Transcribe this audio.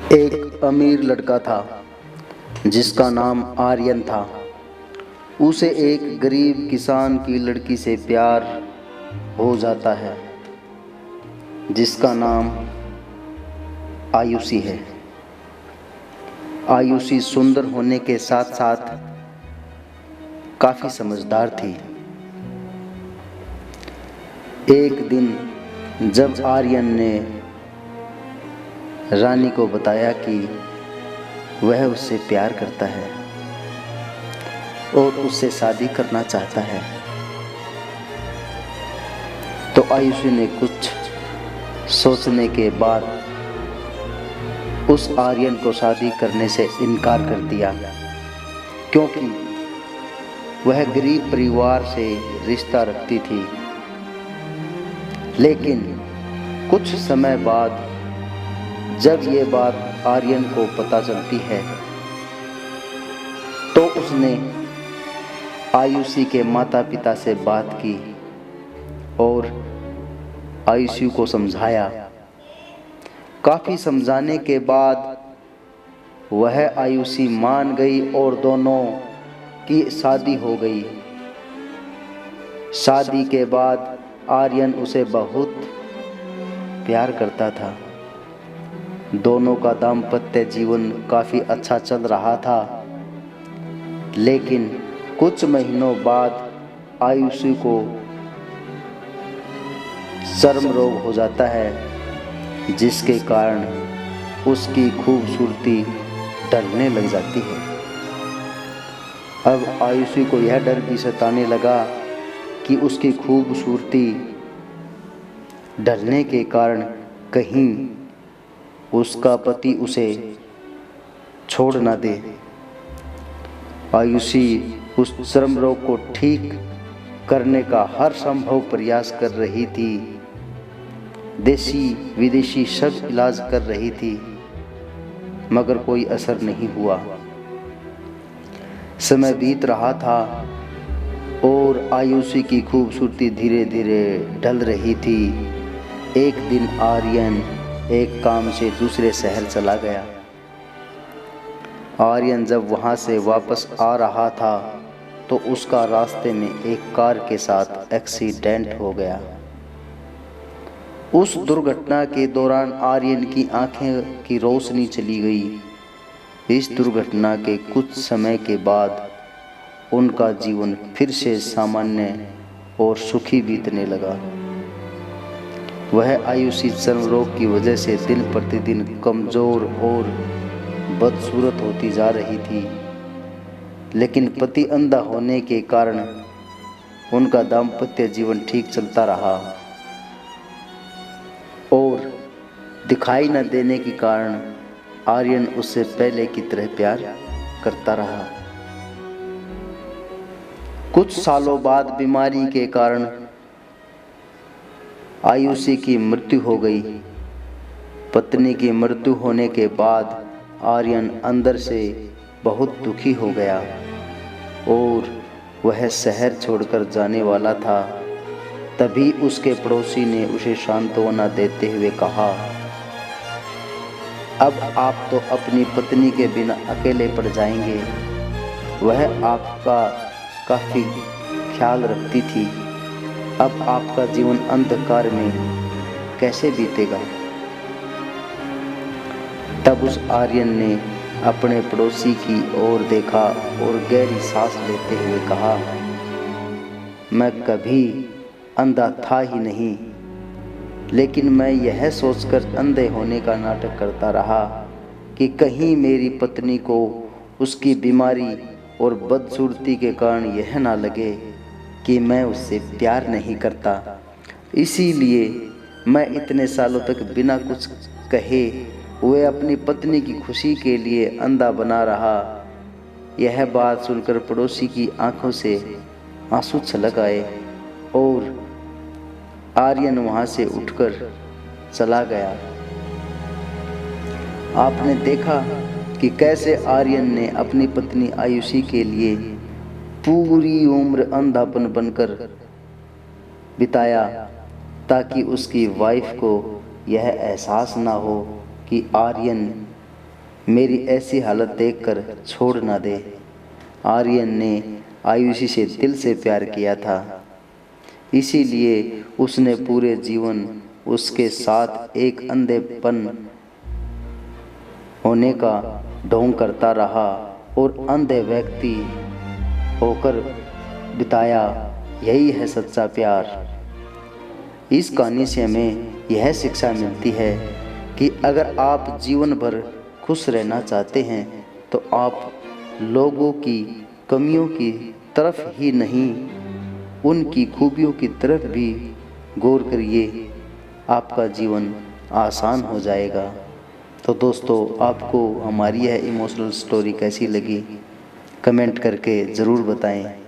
एक अमीर लड़का था जिसका नाम आर्यन था। उसे एक गरीब किसान की लड़की से प्यार हो जाता है जिसका नाम आयुषी है। आयुषी सुंदर होने के साथ साथ काफ़ी समझदार थी। एक दिन जब आर्यन ने रानी को बताया कि वह उससे प्यार करता है और उससे शादी करना चाहता है, तो आयुषी ने कुछ सोचने के बाद उस आर्यन को शादी करने से इनकार कर दिया, क्योंकि वह गरीब परिवार से रिश्ता रखती थी। लेकिन कुछ समय बाद जब ये बात आर्यन को पता चलती है, तो उसने आयुषी के माता पिता से बात की और आयुषी को समझाया। काफ़ी समझाने के बाद वह आयुषी मान गई और दोनों की शादी हो गई। शादी के बाद आर्यन उसे बहुत प्यार करता था। दोनों का दाम्पत्य जीवन काफ़ी अच्छा चल रहा था। लेकिन कुछ महीनों बाद आयुषी को चर्म रोग हो जाता है, जिसके कारण उसकी खूबसूरती ढलने लग जाती है। अब आयुषी को यह डर भी सताने लगा कि उसकी खूबसूरती ढलने के कारण कहीं उसका पति उसे छोड़ न दे। आयुषी उस चर्म रोग को ठीक करने का हर संभव प्रयास कर रही थी। देसी विदेशी सब इलाज कर रही थी, मगर कोई असर नहीं हुआ। समय बीत रहा था और आयुषी की खूबसूरती धीरे धीरे ढल रही थी। एक दिन आर्यन एक काम से दूसरे शहर चला गया। आर्यन जब वहाँ से वापस आ रहा था तो उसका रास्ते में एक कार के साथ एक्सीडेंट हो गया। उस दुर्घटना के दौरान आर्यन की आंखें की रोशनी चली गई। इस दुर्घटना के कुछ समय के बाद उनका जीवन फिर से सामान्य और सुखी बीतने लगा। वह आयुषी चर्म रोग की वजह से दिन प्रतिदिन कमज़ोर और बदसूरत होती जा रही थी। लेकिन पति अंधा होने के कारण उनका दाम्पत्य जीवन ठीक चलता रहा और दिखाई न देने के कारण आर्यन उससे पहले की तरह प्यार करता रहा। कुछ सालों बाद बीमारी के कारण आयुषी की मृत्यु हो गई। पत्नी की मृत्यु होने के बाद आर्यन अंदर से बहुत दुखी हो गया और वह शहर छोड़कर जाने वाला था। तभी उसके पड़ोसी ने उसे सांत्वना देते हुए कहा, अब आप तो अपनी पत्नी के बिना अकेले पड़ जाएंगे। वह आपका काफ़ी ख्याल रखती थी। अब आपका जीवन अंधकार में कैसे बीतेगा। तब उस आर्यन ने अपने पड़ोसी की ओर देखा और गहरी सांस लेते हुए कहा, मैं कभी अंधा था ही नहीं, लेकिन मैं यह सोचकर अंधे होने का नाटक करता रहा कि कहीं मेरी पत्नी को उसकी बीमारी और बदसूरती के कारण यह ना लगे कि मैं उससे प्यार नहीं करता। इसीलिए मैं इतने सालों तक बिना कुछ कहे हुए अपनी पत्नी की खुशी के लिए अंधा बना रहा। यह बात सुनकर पड़ोसी की आंखों से आंसू छलक आए और आर्यन वहाँ से उठकर चला गया। आपने देखा कि कैसे आर्यन ने अपनी पत्नी आयुषी के लिए पूरी उम्र अंधापन बनकर बिताया, ताकि उसकी वाइफ को यह एहसास ना हो कि आर्यन मेरी ऐसी हालत देखकर छोड़ ना दे। आर्यन ने आयुषी से दिल से प्यार किया था, इसीलिए उसने पूरे जीवन उसके साथ एक अंधेपन होने का ढोंग करता रहा और अंधे व्यक्ति होकर बिताया। यही है सच्चा प्यार। इस कहानी से हमें यह शिक्षा मिलती है कि अगर आप जीवन भर खुश रहना चाहते हैं तो आप लोगों की कमियों की तरफ ही नहीं, उनकी खूबियों की तरफ भी गौर करिए, आपका जीवन आसान हो जाएगा। तो दोस्तों, आपको हमारी यह इमोशनल स्टोरी कैसी लगी कमेंट करके ज़रूर बताएं।